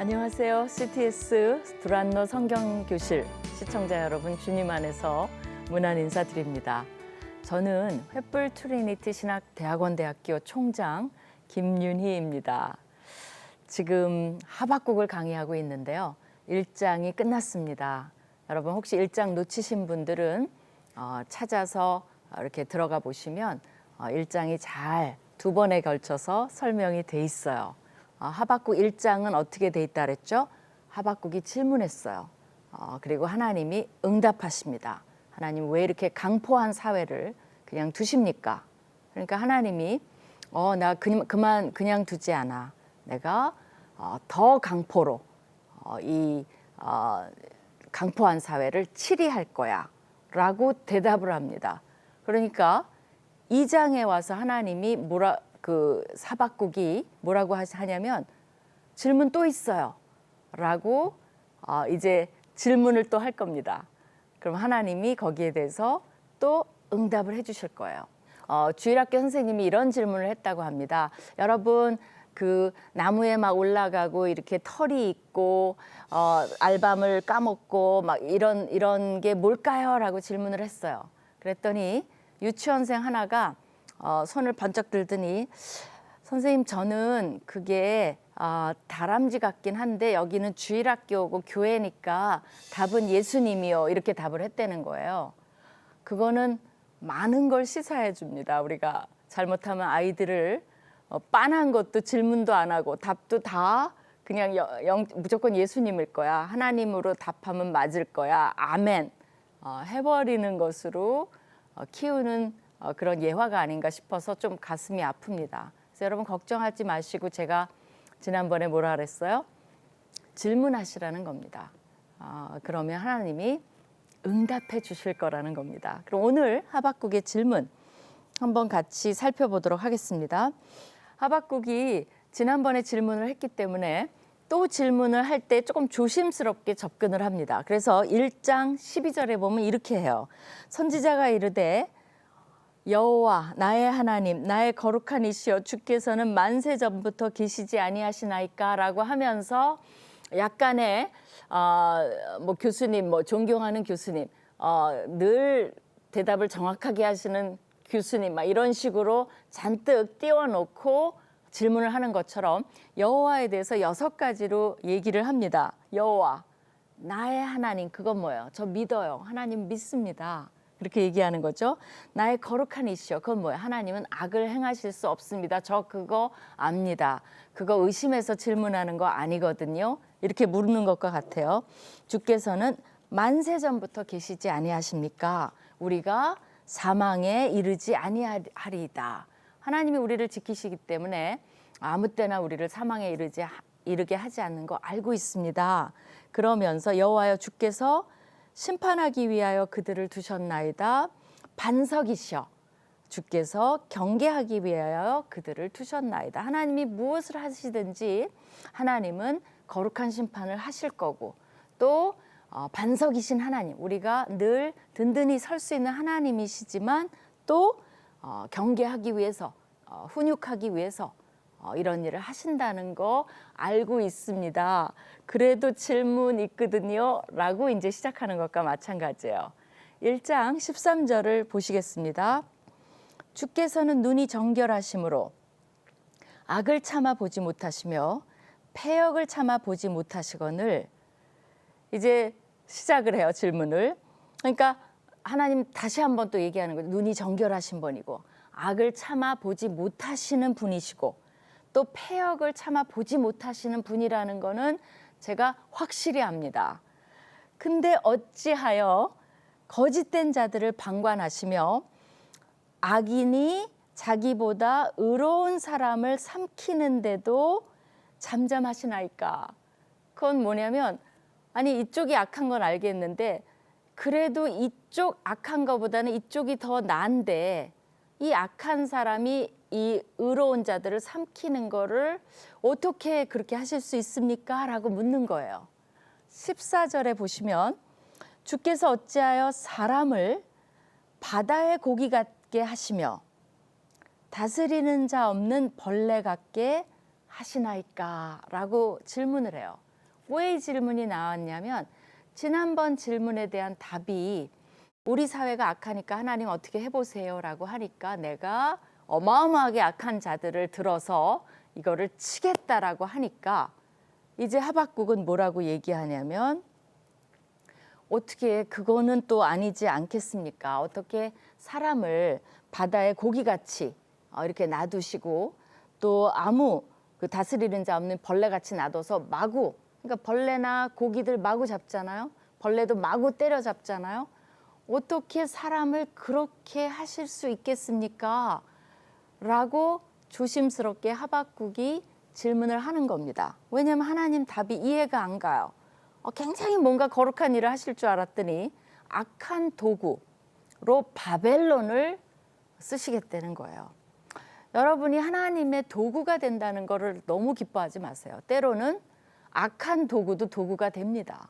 안녕하세요. CTS 두란노 성경교실 시청자 여러분, 주님 안에서 문안 인사드립니다. 저는 횃불 트리니티 신학대학원대학교 총장 김윤희입니다. 지금 하박국을 강의하고 있는데요. 1장이 끝났습니다. 여러분 혹시 1장 놓치신 분들은 찾아서 이렇게 들어가 보시면 1장이 잘 2번에 걸쳐서 설명이 돼 있어요. 하박국 1장은 어떻게 돼 있다 그랬죠? 하박국이 질문했어요. 그리고 하나님이 응답하십니다. 하나님 왜 이렇게 강포한 사회를 그냥 두십니까? 그러니까 하나님이 나 그냥 두지 않아. 내가 더 강포로 이 강포한 사회를 치리할 거야 라고 대답을 합니다. 그러니까 2장에 와서 하나님이 하박국이 뭐라고 하냐면 질문 또 있어요 라고 이제 질문을 또 할 겁니다. 그럼 하나님이 거기에 대해서 또 응답을 해 주실 거예요. 주일학교 선생님이 이런 질문을 했다고 합니다. 여러분 그 나무에 막 올라가고 이렇게 털이 있고 알밤을 까먹고 막 이런 게 뭘까요? 라고 질문을 했어요. 그랬더니 유치원생 하나가 손을 번쩍 들더니 선생님 저는 그게 다람쥐 같긴 한데 여기는 주일학교고 교회니까 답은 예수님이요 이렇게 답을 했다는 거예요. 그거는 많은 걸 시사해 줍니다. 우리가 잘못하면 아이들을 빤한 것도 질문도 안 하고 답도 다 그냥 무조건 예수님일 거야. 하나님으로 답하면 맞을 거야. 아멘 해버리는 것으로 키우는 그런 예화가 아닌가 싶어서 좀 가슴이 아픕니다. 그래서 여러분 걱정하지 마시고 제가 지난번에 뭐라 그랬어요? 질문하시라는 겁니다. 그러면 하나님이 응답해 주실 거라는 겁니다. 그럼 오늘 하박국의 질문 한번 같이 살펴보도록 하겠습니다. 하박국이 지난번에 질문을 했기 때문에 또 질문을 할 때 조금 조심스럽게 접근을 합니다. 그래서 1장 12절에 보면 이렇게 해요. 선지자가 이르되 여호와 나의 하나님 나의 거룩한 이시여 주께서는 만세 전부터 계시지 아니하시나이까 라고 하면서 약간의 교수님 존경하는 교수님 늘 대답을 정확하게 하시는 교수님 막 이런 식으로 잔뜩 띄워놓고 질문을 하는 것처럼 여호와에 대해서 6가지로 얘기를 합니다. 여호와 나의 하나님 그건 뭐예요? 저 믿어요. 하나님 믿습니다. 그렇게 얘기하는 거죠. 나의 거룩한 이시여 그건 뭐예요? 하나님은 악을 행하실 수 없습니다. 저 그거 압니다. 그거 의심해서 질문하는 거 아니거든요. 이렇게 물는 것과 같아요. 주께서는 만세 전부터 계시지 아니하십니까? 우리가 사망에 이르지 아니하리이다. 하나님이 우리를 지키시기 때문에 아무 때나 우리를 사망에 이르게 하지 않는 거 알고 있습니다. 그러면서 여호와여 주께서 심판하기 위하여 그들을 두셨나이다. 반석이시여 주께서 경계하기 위하여 그들을 두셨나이다. 하나님이 무엇을 하시든지 하나님은 거룩한 심판을 하실 거고 또 반석이신 하나님 우리가 늘 든든히 설 수 있는 하나님이시지만 또 경계하기 위해서 훈육하기 위해서 이런 일을 하신다는 거 알고 있습니다. 그래도 질문 있거든요 라고 이제 시작하는 것과 마찬가지예요. 1장 13절을 보시겠습니다. 주께서는 눈이 정결하심으로 악을 참아 보지 못하시며 패역을 참아 보지 못하시거늘 이제 시작을 해요. 질문을. 그러니까 하나님 다시 한번 또 얘기하는 거예요. 눈이 정결하신 분이고 악을 참아 보지 못하시는 분이시고 또 패역을 참아 보지 못하시는 분이라는 거는 제가 확실히 압니다. 근데 어찌하여 거짓된 자들을 방관하시며 악인이 자기보다 의로운 사람을 삼키는데도 잠잠하시나이까? 그건 뭐냐면 아니 이쪽이 악한 건 알겠는데 그래도 이쪽 악한 것보다는 이쪽이 더 나은데 이 악한 사람이 이 의로운 자들을 삼키는 거를 어떻게 그렇게 하실 수 있습니까? 라고 묻는 거예요. 14절에 보시면 주께서 어찌하여 사람을 바다의 고기 같게 하시며 다스리는 자 없는 벌레 같게 하시나이까? 라고 질문을 해요. 왜 이 질문이 나왔냐면 지난번 질문에 대한 답이 우리 사회가 악하니까 하나님 어떻게 해보세요라고 하니까 내가 어마어마하게 악한 자들을 들어서 이거를 치겠다라고 하니까 이제 하박국은 뭐라고 얘기하냐면 어떻게 그거는 또 아니지 않겠습니까? 어떻게 사람을 바다의 고기같이 이렇게 놔두시고 또 아무 그 다스리는 자 없는 벌레같이 놔둬서 마구 그러니까 벌레나 고기들 마구 잡잖아요. 벌레도 마구 때려잡잖아요. 어떻게 사람을 그렇게 하실 수 있겠습니까? 라고 조심스럽게 하박국이 질문을 하는 겁니다. 왜냐하면 하나님 답이 이해가 안 가요. 굉장히 뭔가 거룩한 일을 하실 줄 알았더니 악한 도구로 바벨론을 쓰시겠다는 거예요. 여러분이 하나님의 도구가 된다는 것을 너무 기뻐하지 마세요. 때로는 악한 도구도 도구가 됩니다.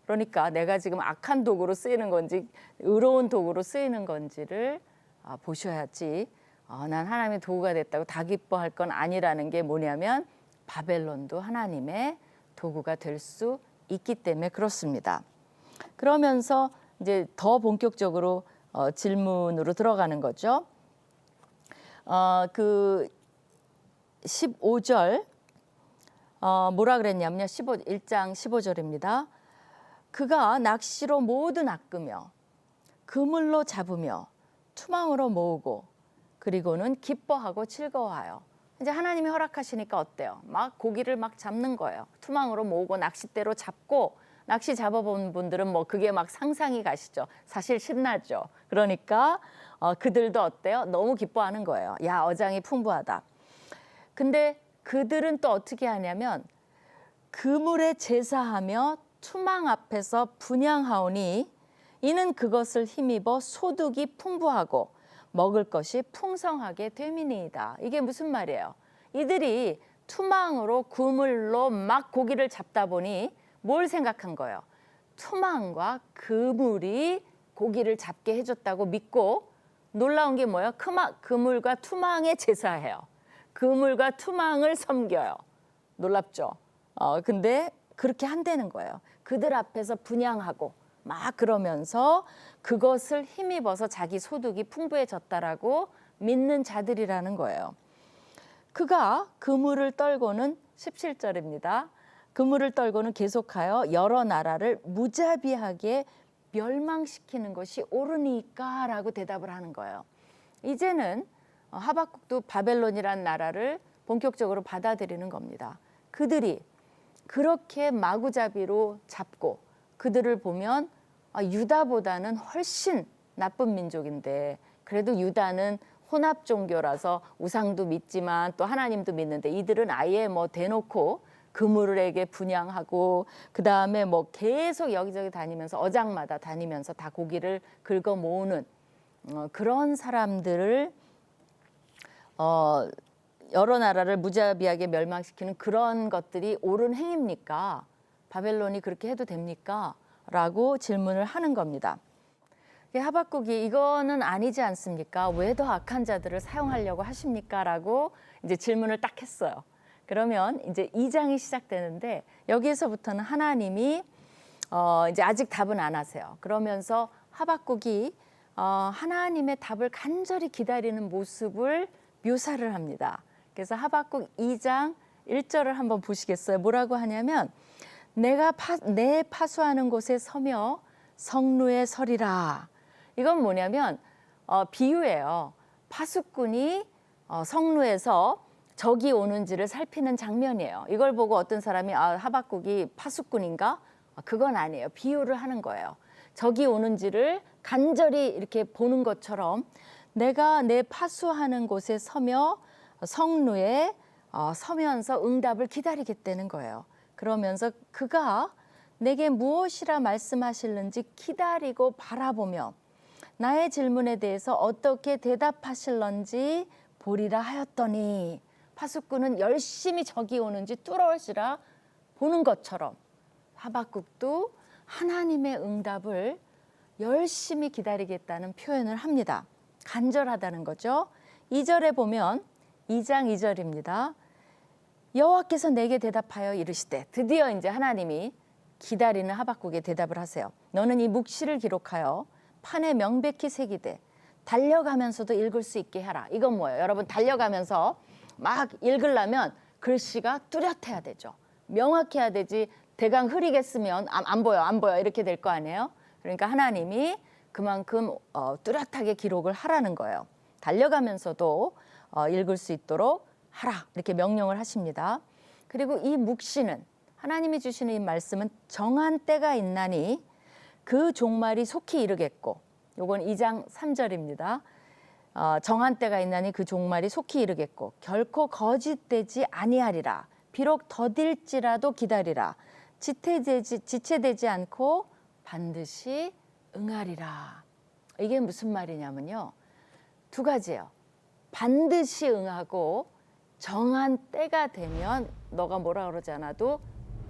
그러니까 내가 지금 악한 도구로 쓰이는 건지 의로운 도구로 쓰이는 건지를 보셔야지 난 하나님의 도구가 됐다고 다 기뻐할 건 아니라는 게 뭐냐면 바벨론도 하나님의 도구가 될 수 있기 때문에 그렇습니다. 그러면서 이제 더 본격적으로 질문으로 들어가는 거죠. 그 15절 뭐라 그랬냐면요. 1장 15절입니다. 그가 낚시로 모두 낚으며 그물로 잡으며 투망으로 모으고 그리고는 기뻐하고 즐거워하여. 이제 하나님이 허락하시니까 어때요? 막 고기를 막 잡는 거예요. 투망으로 모으고 낚싯대로 잡고 낚시 잡아본 분들은 뭐 그게 막 상상이 가시죠. 사실 신나죠. 그러니까 그들도 어때요? 너무 기뻐하는 거예요. 야, 어장이 풍부하다. 근데 그들은 또 어떻게 하냐면 그물에 제사하며 투망 앞에서 분향하오니 이는 그것을 힘입어 소득이 풍부하고 먹을 것이 풍성하게 됨이니이다. 이게 무슨 말이에요? 이들이 투망으로 그물로 막 고기를 잡다 보니 뭘 생각한 거예요? 투망과 그물이 고기를 잡게 해줬다고 믿고 놀라운 게 뭐예요? 그물과 투망에 제사해요. 그물과 투망을 섬겨요. 놀랍죠? 근데 그렇게 한다는 거예요. 그들 앞에서 분향하고 막 그러면서 그것을 힘입어서 자기 소득이 풍부해졌다라고 믿는 자들이라는 거예요. 그가 그물을 떨고는 17절입니다. 그물을 떨고는 계속하여 여러 나라를 무자비하게 멸망시키는 것이 옳으니까라고 대답을 하는 거예요. 이제는 하박국도 바벨론이라는 나라를 본격적으로 받아들이는 겁니다. 그들이 그렇게 마구잡이로 잡고 그들을 보면 유다보다는 훨씬 나쁜 민족인데 그래도 유다는 혼합 종교라서 우상도 믿지만 또 하나님도 믿는데 이들은 아예 뭐 대놓고 그물에게 분향하고 그 다음에 뭐 계속 여기저기 다니면서 어장마다 다니면서 다 고기를 긁어 모으는 그런 사람들을 여러 나라를 무자비하게 멸망시키는 그런 것들이 옳은 행위입니까? 바벨론이 그렇게 해도 됩니까? 라고 질문을 하는 겁니다. 하박국이 이거는 아니지 않습니까? 왜 더 악한 자들을 사용하려고 하십니까? 라고 이제 질문을 딱 했어요. 그러면 이제 2장이 시작되는데 여기에서부터는 하나님이 이제 아직 답은 안 하세요. 그러면서 하박국이 하나님의 답을 간절히 기다리는 모습을 묘사를 합니다. 그래서 하박국 2장 1절을 한번 보시겠어요? 뭐라고 하냐면 내 파수하는 곳에 서며 성루에 서리라. 이건 뭐냐면 비유예요. 파수꾼이 성루에서 적이 오는지를 살피는 장면이에요. 이걸 보고 어떤 사람이 하박국이 파수꾼인가? 그건 아니에요. 비유를 하는 거예요. 적이 오는지를 간절히 이렇게 보는 것처럼 내가 내 파수하는 곳에 서며 성루에 서면서 응답을 기다리겠다는 거예요. 그러면서 그가 내게 무엇이라 말씀하실는지 기다리고 바라보며 나의 질문에 대해서 어떻게 대답하실런지 보리라 하였더니 파수꾼은 열심히 적이 오는지 뚫어지라 보는 것처럼 하박국도 하나님의 응답을 열심히 기다리겠다는 표현을 합니다. 간절하다는 거죠. 2절에 보면 2장 2절입니다. 여호와께서 내게 대답하여 이르시되, 드디어 이제 하나님이 기다리는 하박국에 대답을 하세요. 너는 이 묵시를 기록하여 판에 명백히 새기되 달려가면서도 읽을 수 있게 하라. 이건 뭐예요? 여러분, 달려가면서 막 읽으려면 글씨가 뚜렷해야 되죠. 명확해야 되지. 대강 흐리게 쓰면 안 보여 이렇게 될 거 아니에요? 그러니까 하나님이 그만큼 뚜렷하게 기록을 하라는 거예요. 달려가면서도 읽을 수 있도록 하라, 이렇게 명령을 하십니다. 그리고 이 묵시는, 하나님이 주시는 이 말씀은 정한 때가 있나니 그 종말이 속히 이르겠고, 요건 2장 3절입니다. 정한 때가 있나니 그 종말이 속히 이르겠고 결코 거짓되지 아니하리라. 비록 더딜지라도 기다리라. 지체되지 않고 반드시 응하리라. 이게 무슨 말이냐면요, 두 가지예요. 반드시 응하고 정한 때가 되면 너가 뭐라 그러지 않아도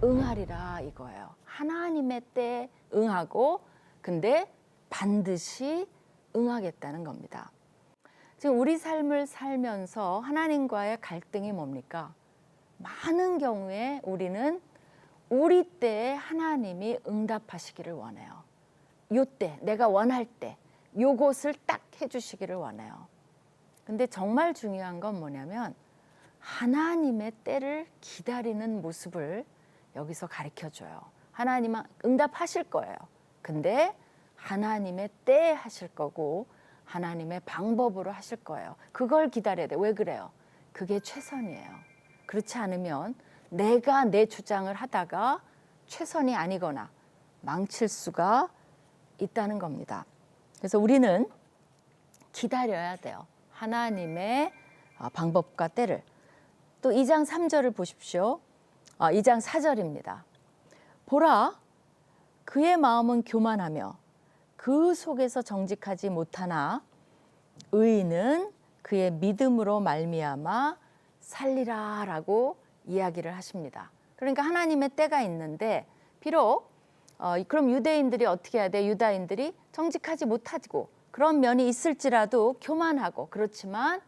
응하리라, 이거예요. 하나님의 때에 응하고, 근데 반드시 응하겠다는 겁니다. 지금 우리 삶을 살면서 하나님과의 갈등이 뭡니까? 많은 경우에 우리는 우리 때에 하나님이 응답하시기를 원해요. 요때, 내가 원할 때 요것을 딱 해주시기를 원해요. 근데 정말 중요한 건 뭐냐면 하나님의 때를 기다리는 모습을 여기서 가르쳐줘요. 하나님은 응답하실 거예요. 근데 하나님의 때에 하실 거고 하나님의 방법으로 하실 거예요. 그걸 기다려야 돼. 왜 그래요? 그게 최선이에요. 그렇지 않으면 내가 내 주장을 하다가 최선이 아니거나 망칠 수가 있다는 겁니다. 그래서 우리는 기다려야 돼요. 하나님의 방법과 때를. 또 2장 3절을 보십시오. 2장 4절입니다. 보라, 그의 마음은 교만하며 그 속에서 정직하지 못하나 의인은 그의 믿음으로 말미암아 살리라라고 이야기를 하십니다. 그러니까 하나님의 때가 있는데, 비록 그럼 유대인들이 어떻게 해야 돼? 유다인들이 정직하지 못하고 그런 면이 있을지라도 교만하고, 그렇지만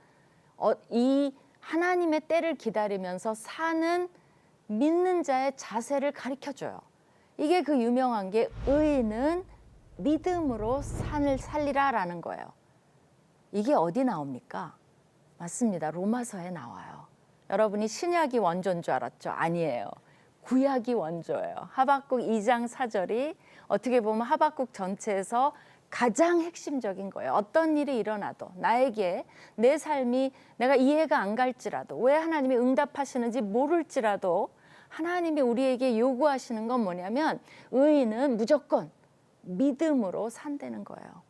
이 하나님의 때를 기다리면서 사는 믿는 자의 자세를 가르쳐줘요. 이게 그 유명한 게 의인은 믿음으로 산을 살리라라는 거예요. 이게 어디 나옵니까? 맞습니다. 로마서에 나와요. 여러분이 신약이 원조인 줄 알았죠? 아니에요. 구약이 원조예요. 하박국 2장 4절이 어떻게 보면 하박국 전체에서 가장 핵심적인 거예요. 어떤 일이 일어나도 나에게 내 삶이 내가 이해가 안 갈지라도, 왜 하나님이 응답하시는지 모를지라도 하나님이 우리에게 요구하시는 건 뭐냐면 의인은 무조건 믿음으로 산다는 거예요.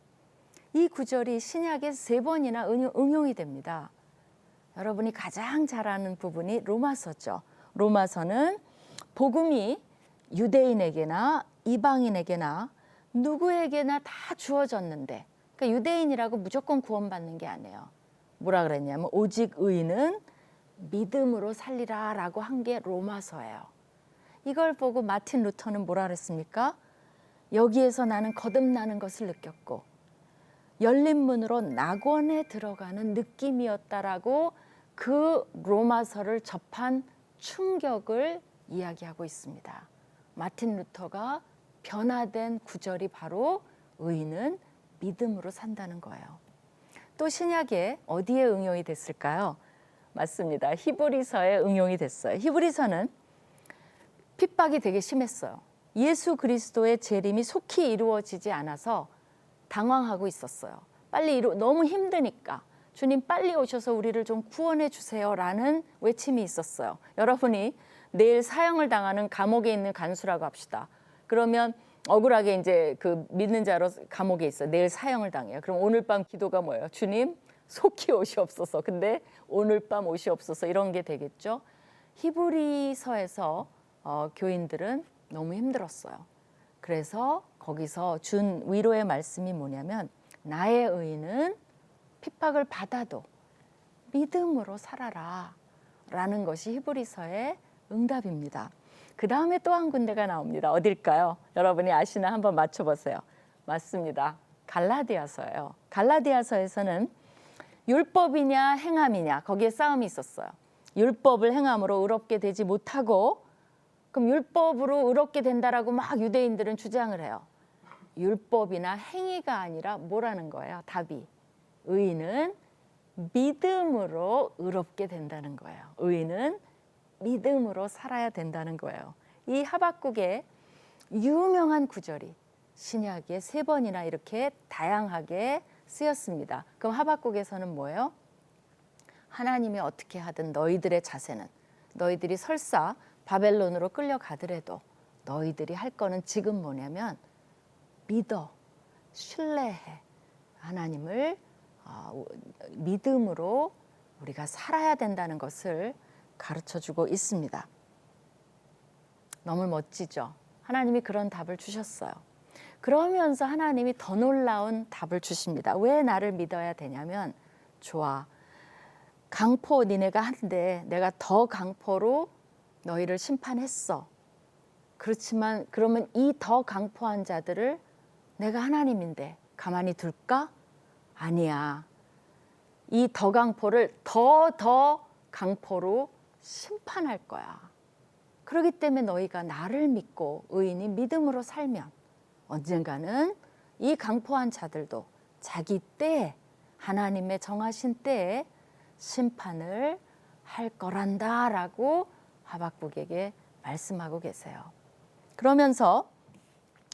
이 구절이 신약에 3번이나 응용이 됩니다. 여러분이 가장 잘 아는 부분이 로마서죠. 로마서는 복음이 유대인에게나 이방인에게나 누구에게나 다 주어졌는데, 그러니까 유대인이라고 무조건 구원받는 게 아니에요. 뭐라 그랬냐면 오직 의인은 믿음으로 살리라라고 한 게 로마서예요. 이걸 보고 마틴 루터는 뭐라 그랬습니까? 여기에서 나는 거듭나는 것을 느꼈고 열린 문으로 낙원에 들어가는 느낌이었다라고 그 로마서를 접한 충격을 이야기하고 있습니다. 마틴 루터가 변화된 구절이 바로 의인은 믿음으로 산다는 거예요. 또 신약에 어디에 응용이 됐을까요? 맞습니다. 히브리서에 응용이 됐어요. 히브리서는 핍박이 되게 심했어요. 예수 그리스도의 재림이 속히 이루어지지 않아서 당황하고 있었어요. 너무 힘드니까 주님 빨리 오셔서 우리를 좀 구원해 주세요라는 외침이 있었어요. 여러분이 내일 사형을 당하는 감옥에 있는 간수라고 합시다. 그러면 억울하게 이제 그 믿는 자로 감옥에 있어요. 내일 사형을 당해요. 그럼 오늘 밤 기도가 뭐예요? 주님 속히 오시옵소서. 근데 오늘 밤 오시옵소서, 이런 게 되겠죠. 히브리서에서 교인들은 너무 힘들었어요. 그래서 거기서 준 위로의 말씀이 뭐냐면 나의 의인은 핍박을 받아도 믿음으로 살아라 라는 것이 히브리서의 응답입니다. 그 다음에 또 한 군데가 나옵니다. 어딜까요? 여러분이 아시나 한번 맞춰보세요. 맞습니다. 갈라디아서예요. 갈라디아서에서는 율법이냐 행함이냐 거기에 싸움이 있었어요. 율법을 행함으로 의롭게 되지 못하고, 그럼 율법으로 의롭게 된다라고 막 유대인들은 주장을 해요. 율법이나 행위가 아니라 뭐라는 거예요? 답이. 의인은 믿음으로 의롭게 된다는 거예요. 의인은 믿음으로 살아야 된다는 거예요. 이 하박국의 유명한 구절이 신약에 3번이나 이렇게 다양하게 쓰였습니다. 그럼 하박국에서는 뭐예요? 하나님이 어떻게 하든 너희들의 자세는, 너희들이 설사 바벨론으로 끌려가더라도 너희들이 할 거는 지금 뭐냐면 믿어, 신뢰해. 하나님을 믿음으로 우리가 살아야 된다는 것을 가르쳐주고 있습니다. 너무 멋지죠? 하나님이 그런 답을 주셨어요. 그러면서 하나님이 더 놀라운 답을 주십니다. 왜 나를 믿어야 되냐면, 좋아, 강포 니네가 한데 내가 더 강포로 너희를 심판했어. 그렇지만 그러면 이 더 강포한 자들을 내가 하나님인데 가만히 둘까? 아니야. 이 더 강포를 더 강포로 심판할 거야. 그렇기 때문에 너희가 나를 믿고 의인이 믿음으로 살면 언젠가는 이 강포한 자들도 자기 때에, 하나님의 정하신 때에 심판을 할 거란다라고 하박국에게 말씀하고 계세요. 그러면서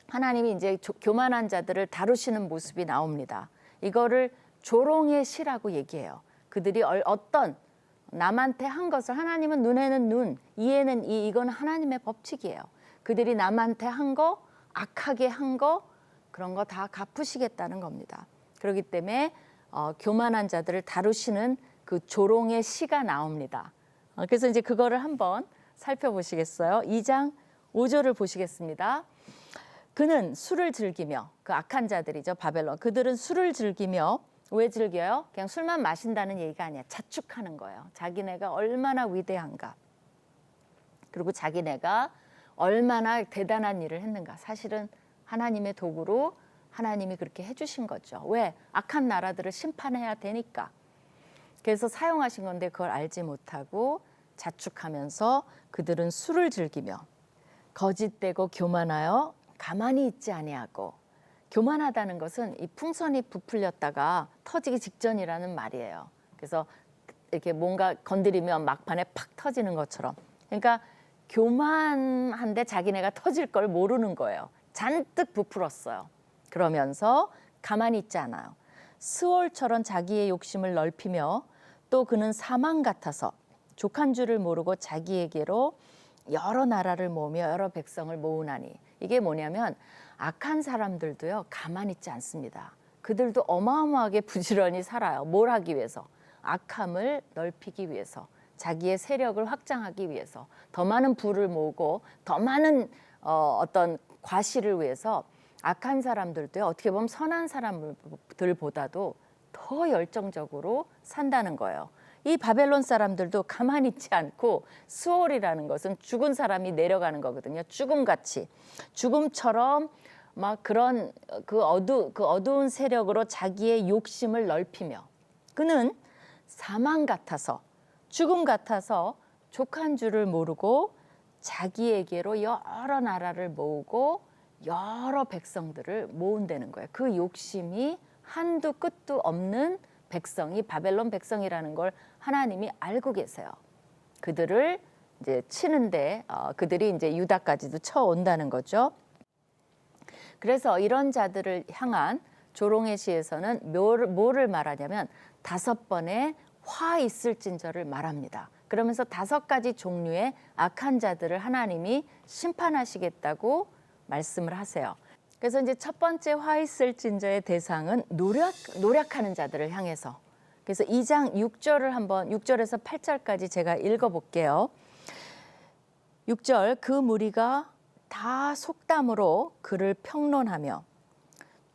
하나님이 이제 교만한 자들을 다루시는 모습이 나옵니다. 이거를 조롱의 시라고 얘기해요. 그들이 어떤 남한테 한 것을, 하나님은 눈에는 눈, 이에는 이, 이건 하나님의 법칙이에요. 그들이 남한테 한 거, 악하게 한 거, 그런 거 다 갚으시겠다는 겁니다. 그렇기 때문에 교만한 자들을 다루시는 그 조롱의 시가 나옵니다. 그래서 이제 그거를 한번 살펴보시겠어요? 2장 5절을 보시겠습니다. 그는 술을 즐기며, 그 악한 자들이죠, 바벨론. 그들은 술을 즐기며, 왜 즐겨요? 그냥 술만 마신다는 얘기가 아니야. 자축하는 거예요. 자기네가 얼마나 위대한가. 그리고 자기네가 얼마나 대단한 일을 했는가. 사실은 하나님의 도구로 하나님이 그렇게 해주신 거죠. 왜? 악한 나라들을 심판해야 되니까. 그래서 사용하신 건데 그걸 알지 못하고 자축하면서 그들은 술을 즐기며 거짓되고 교만하여 가만히 있지 아니하고. 교만하다는 것은 이 풍선이 부풀렸다가 터지기 직전이라는 말이에요. 그래서 이렇게 뭔가 건드리면 막판에 팍 터지는 것처럼. 그러니까 교만한데 자기네가 터질 걸 모르는 거예요. 잔뜩 부풀었어요. 그러면서 가만히 있지 않아요. 스월처럼 자기의 욕심을 넓히며, 또 그는 사망 같아서 족한 줄을 모르고 자기에게로 여러 나라를 모으며 여러 백성을 모으나니. 이게 뭐냐면 악한 사람들도요, 가만히 있지 않습니다. 그들도 어마어마하게 부지런히 살아요. 뭘 하기 위해서? 악함을 넓히기 위해서, 자기의 세력을 확장하기 위해서, 더 많은 부를 모으고 더 많은 어떤 과실을 위해서 악한 사람들도요, 어떻게 보면 선한 사람들보다도 더 열정적으로 산다는 거예요. 이 바벨론 사람들도 가만히 있지 않고, 스월이라는 것은 죽은 사람이 내려가는 거거든요. 죽음같이, 죽음처럼 막 그런 그 어두운 세력으로 자기의 욕심을 넓히며, 그는 사망 같아서, 죽음 같아서 족한 줄을 모르고 자기에게로 여러 나라를 모으고 여러 백성들을 모은다는 거예요. 그 욕심이 한두 끝도 없는 백성이 바벨론 백성이라는 걸 하나님이 알고 계세요. 그들을 이제 치는데 그들이 이제 유다까지도 쳐온다는 거죠. 그래서 이런 자들을 향한 조롱의 시에서는 뭐를 말하냐면 5번의 화 있을진저를 말합니다. 그러면서 5가지 종류의 악한 자들을 하나님이 심판하시겠다고 말씀을 하세요. 그래서 이제 첫 번째 화 있을진저의 대상은 노력하는 자들을 향해서. 그래서 2장 6절을 한번 6절에서 8절까지 제가 읽어볼게요. 6절, 그 무리가 다 속담으로 그를 평론하며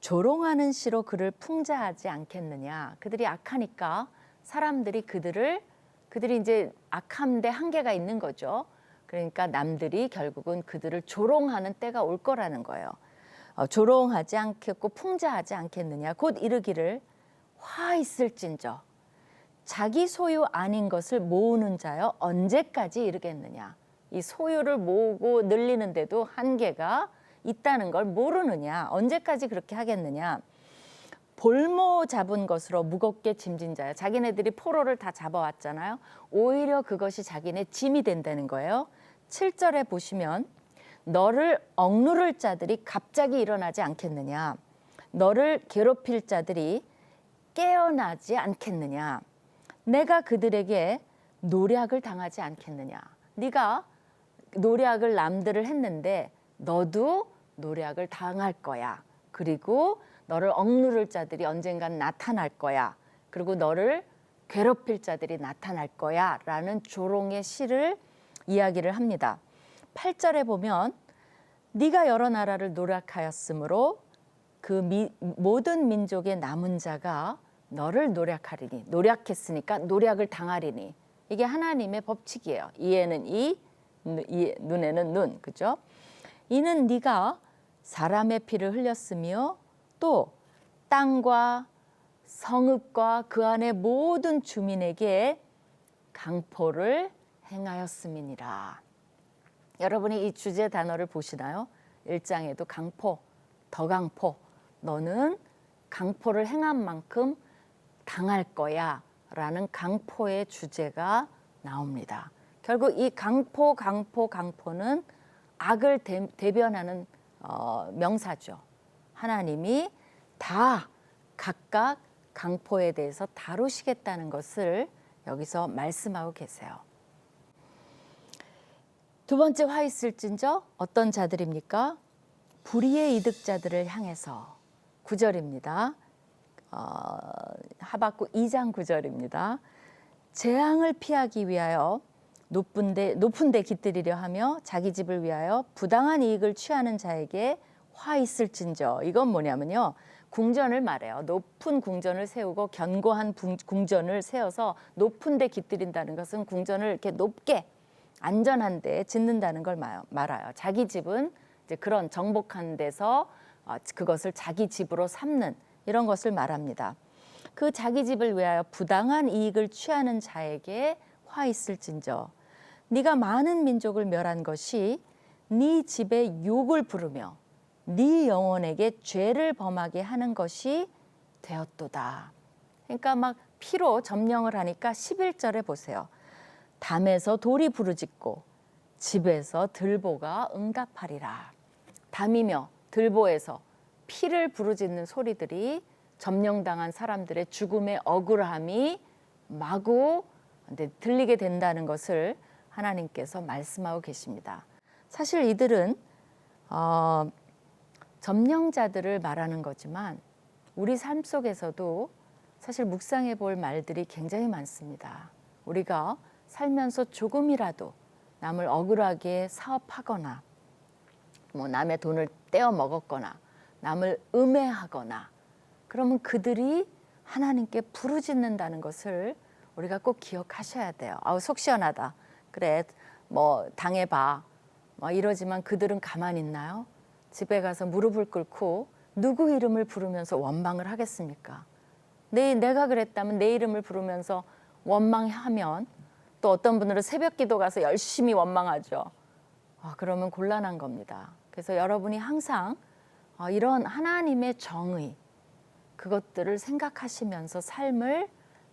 조롱하는 시로 그를 풍자하지 않겠느냐. 그들이 악하니까 사람들이 그들이 이제 악함대 한계가 있는 거죠. 그러니까 남들이 결국은 그들을 조롱하는 때가 올 거라는 거예요. 조롱하지 않겠고 풍자하지 않겠느냐. 곧 이르기를 화 있을진저 자기 소유 아닌 것을 모으는 자여 언제까지 이르겠느냐. 이 소유를 모으고 늘리는데도 한계가 있다는 걸 모르느냐. 언제까지 그렇게 하겠느냐. 볼모 잡은 것으로 무겁게 짐진 자여. 자기네들이 포로를 다 잡아왔잖아요. 오히려 그것이 자기네 짐이 된다는 거예요. 7절에 보시면 너를 억누를 자들이 갑자기 일어나지 않겠느냐. 너를 괴롭힐 자들이 깨어나지 않겠느냐. 내가 그들에게 노략을 당하지 않겠느냐. 네가 노략을 남들을 했는데 너도 노략을 당할 거야. 그리고 너를 억누를 자들이 언젠간 나타날 거야. 그리고 너를 괴롭힐 자들이 나타날 거야. 라는 조롱의 시를 이야기를 합니다. 8절에 보면 네가 여러 나라를 노략하였으므로 그 모든 민족의 남은 자가 너를 노략하리니. 노략했으니까 노략을 당하리니. 이게 하나님의 법칙이에요. 이에는 이, 눈에는 눈. 그죠? 이는 네가 사람의 피를 흘렸으며 또 땅과 성읍과 그 안의 모든 주민에게 강포를 행하였음이니라. 여러분이 이 주제 단어를 보시나요? 1장에도 강포, 더 강포. 너는 강포를 행한 만큼 당할 거야 라는 강포의 주제가 나옵니다. 결국 이 강포는 악을 대변하는 명사죠. 하나님이 다 각각 강포에 대해서 다루시겠다는 것을 여기서 말씀하고 계세요. 두 번째 화 있을진저 어떤 자들입니까? 불의의 이득자들을 향해서. 9절입니다. 하박국 2장 9절입니다. 재앙을 피하기 위하여 높은 데 깃들이려 하며 자기 집을 위하여 부당한 이익을 취하는 자에게 화 있을진저. 이건 뭐냐면요. 궁전을 말해요. 높은 궁전을 세우고 견고한 궁전을 세워서 높은 데 깃들인다는 것은 궁전을 이렇게 높게 안전한 데 짓는다는 걸 말아요. 자기 집은 이제 그런 정복한 데서 그것을 자기 집으로 삼는 이런 것을 말합니다. 그 자기 집을 위하여 부당한 이익을 취하는 자에게 화 있을진저. 네가 많은 민족을 멸한 것이 네 집에 욕을 부르며 네 영혼에게 죄를 범하게 하는 것이 되었도다. 그러니까 막 피로 점령을 하니까 11절에 보세요. 담에서 돌이 부르짖고 집에서 들보가 응답하리라. 담이며 들보에서 피를 부르짖는 소리들이 점령당한 사람들의 죽음의 억울함이 마구 들리게 된다는 것을 하나님께서 말씀하고 계십니다. 사실 이들은 점령자들을 말하는 거지만 우리 삶 속에서도 사실 묵상해 볼 말들이 굉장히 많습니다. 우리가 살면서 조금이라도 남을 억울하게 사업하거나 뭐 남의 돈을 떼어 먹었거나 남을 음해하거나 그러면 그들이 하나님께 부르짖는다는 것을 우리가 꼭 기억하셔야 돼요. 아우 속 시원하다. 그래 뭐 당해봐. 뭐 이러지만 그들은 가만히 있나요? 집에 가서 무릎을 꿇고 누구 이름을 부르면서 원망을 하겠습니까? 내가 그랬다면 내 이름을 부르면서 원망하면 또 어떤 분들은 새벽 기도 가서 열심히 원망하죠. 그러면 곤란한 겁니다. 그래서 여러분이 항상 이런 하나님의 정의 그것들을 생각하시면서 삶을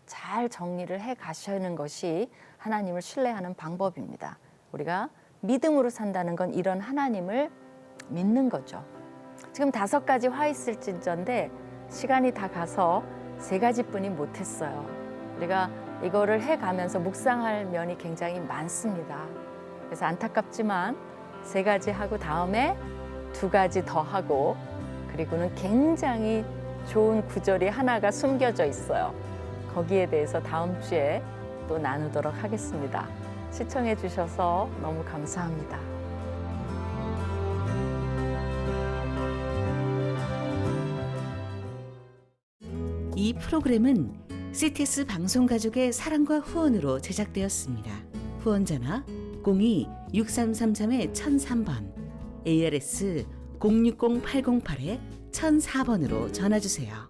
잘 정리를 해 가시는 것이 하나님을 신뢰하는 방법입니다. 우리가 믿음으로 산다는 건 이런 하나님을 믿는 거죠. 지금 5가지 화 있을진저인데 시간이 다 가서 3가지뿐이 못했어요. 우리가 이거를 해가면서 묵상할 면이 굉장히 많습니다. 그래서 안타깝지만 3가지 하고 다음에 2가지 더 하고 그리고는 굉장히 좋은 구절이 하나가 숨겨져 있어요. 거기에 대해서 다음 주에 또 나누도록 하겠습니다. 시청해 주셔서 너무 감사합니다. 이 프로그램은 CTS 방송가족의 사랑과 후원으로 제작되었습니다. 후원전화 02-6333-1003번, ARS 060-808-1004번으로 전화주세요.